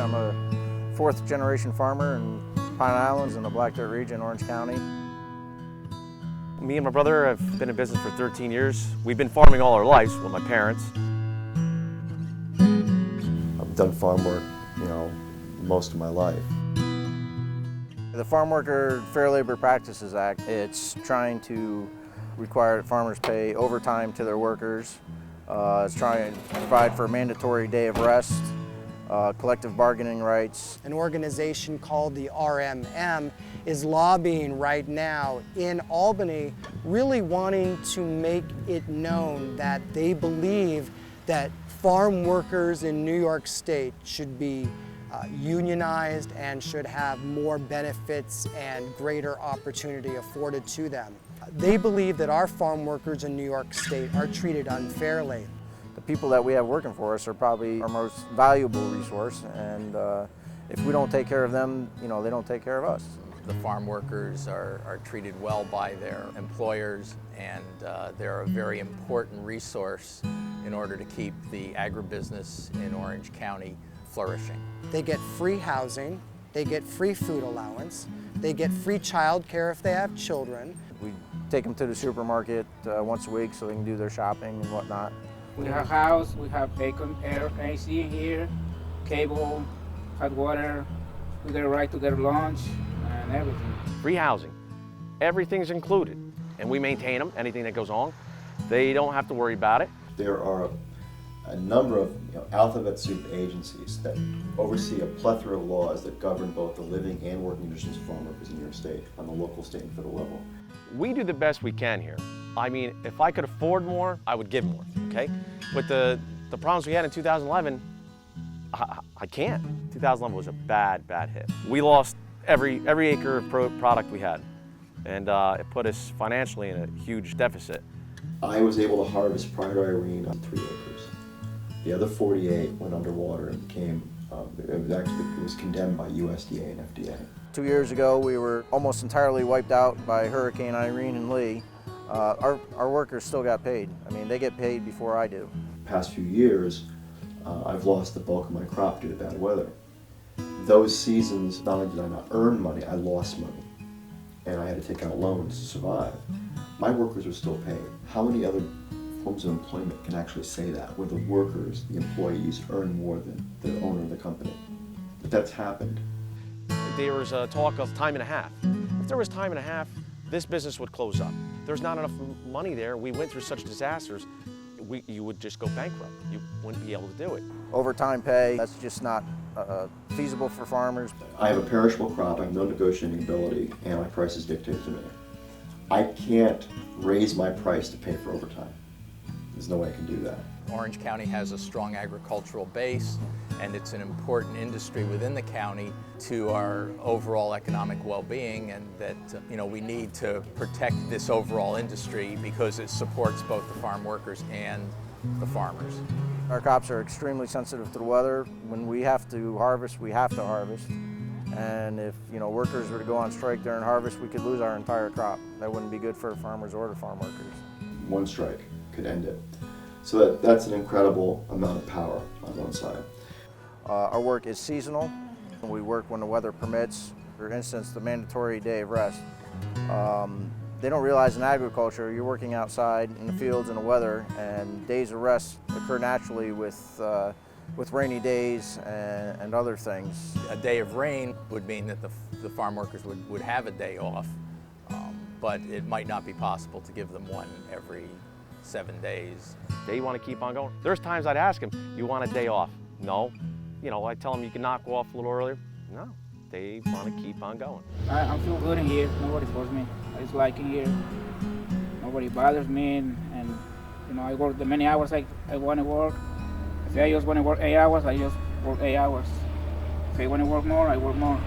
I'm a fourth generation farmer in Pine Islands in the Black Dirt region, Orange County. Me and my brother have been in business for 13 years. We've been farming all our lives with my parents. I've done farm work, most of my life. The Farmworker Fair Labor Practices Act, it's trying to require that farmers pay overtime to their workers. It's trying to provide for a mandatory day of rest, collective bargaining rights. An organization called the RMM is lobbying right now in Albany, really wanting to make it known that they believe that farm workers in New York State should be unionized and should have more benefits and greater opportunity afforded to them. They believe that our farm workers in New York State are treated unfairly. The people that we have working for us are probably our most valuable resource, and if we don't take care of them, they don't take care of us. The farm workers are treated well by their employers, and they're a very important resource in order to keep the agribusiness in Orange County flourishing. They get free housing, they get free food allowance, they get free child care if they have children. We take them to the supermarket once a week so they can do their shopping and whatnot. We have house, we have air, AC here, cable, hot water, we get a right to their lunch and everything. Free housing, everything's included, and we maintain them. Anything that goes on, they don't have to worry about it. There are a number of alphabet soup agencies that oversee a plethora of laws that govern both the living and working conditions of farm workers in New York State on the local, state, and federal level. We do the best we can here. I mean, if I could afford more, I would give more, okay? With the problems we had in 2011, I can't. 2011 was a bad hit. We lost every acre of product we had, and it put us financially in a huge deficit. I was able to harvest prior to Irene on 3 acres. The other 48 went underwater and became, it was condemned by USDA and FDA. 2 years ago, we were almost entirely wiped out by Hurricane Irene and Lee. Our workers still got paid. I mean, they get paid before I do. Past few years, I've lost the bulk of my crop due to bad weather. Those seasons, not only did I not earn money, I lost money. And I had to take out loans to survive. My workers are still paid. How many other forms of employment can actually say that, where the workers, the employees, earn more than the owner of the company? But that's happened. There was a talk of time and a half. If there was time and a half, this business would close up. There's not enough money there. We went through such disasters, you would just go bankrupt. You wouldn't be able to do it. Overtime pay, that's just not feasible for farmers. I have a perishable crop, I have no negotiating ability, and my price is dictated to me. I can't raise my price to pay for overtime. There's no way I can do that. Orange County has a strong agricultural base, and it's an important industry within the county to our overall economic well-being, and that we need to protect this overall industry because it supports both the farm workers and the farmers. Our crops are extremely sensitive to the weather. When we have to harvest, we have to harvest. And if workers were to go on strike during harvest, we could lose our entire crop. That wouldn't be good for farmers or the farm workers. One strike could end it. So that's an incredible amount of power on one side. Our work is seasonal. We work when the weather permits. For instance, the mandatory day of rest. They don't realize in agriculture, you're working outside in the fields in the weather, and days of rest occur naturally with rainy days and other things. A day of rain would mean that the farm workers would have a day off, but it might not be possible to give them one every 7 days. They want to keep on going. There's times I'd ask them, you want a day off? No. I tell them you can knock off a little earlier. No. They want to keep on going. I feel good in here. Nobody forces me. I just like in here. Nobody bothers me, and I work the many hours I want to work. If I just want to work 8 hours, I just work 8 hours. If I want to work more, I work more.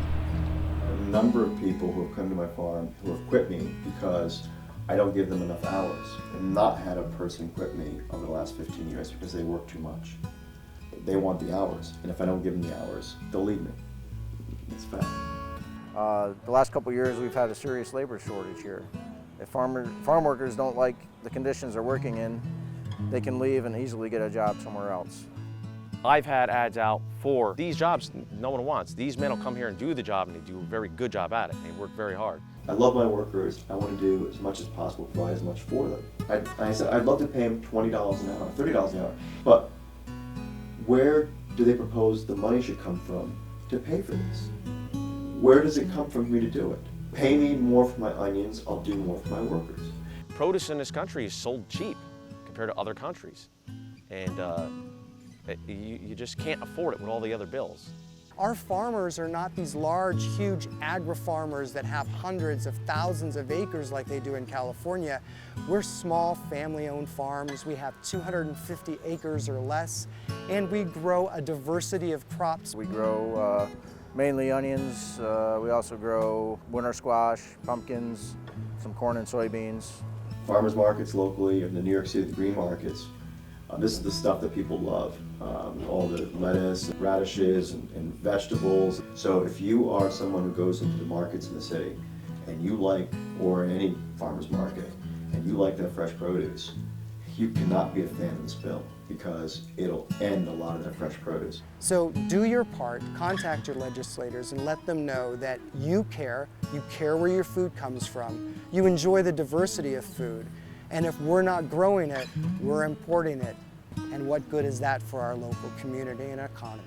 A number of people who have come to my farm who have quit me because I don't give them enough hours. I've not had a person quit me over the last 15 years because they work too much. They want the hours, and if I don't give them the hours, they'll leave me. It's fact. The last couple of years, we've had a serious labor shortage here. If farm workers don't like the conditions they're working in, they can leave and easily get a job somewhere else. I've had ads out for these jobs no one wants. These men will come here and do the job, and they do a very good job at it. They work very hard. I love my workers. I want to do as much as possible, provide as much for them. I said I'd love to pay them $20 an hour, $30 an hour, but where do they propose the money should come from to pay for this? Where does it come from for me to do it? Pay me more for my onions, I'll do more for my workers. Produce in this country is sold cheap compared to other countries, and you just can't afford it with all the other bills. Our farmers are not these large, huge agri-farmers that have hundreds of thousands of acres like they do in California. We're small, family-owned farms. We have 250 acres or less, and we grow a diversity of crops. We grow mainly onions. We also grow winter squash, pumpkins, some corn and soybeans. Farmers markets locally, in the New York City, the green markets, this is the stuff that people love. All the lettuce, radishes, and vegetables. So if you are someone who goes into the markets in the city and you like, or in any farmer's market, and you like that fresh produce, you cannot be a fan of this bill because it'll end a lot of that fresh produce. So do your part, contact your legislators and let them know that you care where your food comes from, you enjoy the diversity of food, and if we're not growing it, we're importing it. And what good is that for our local community and economy?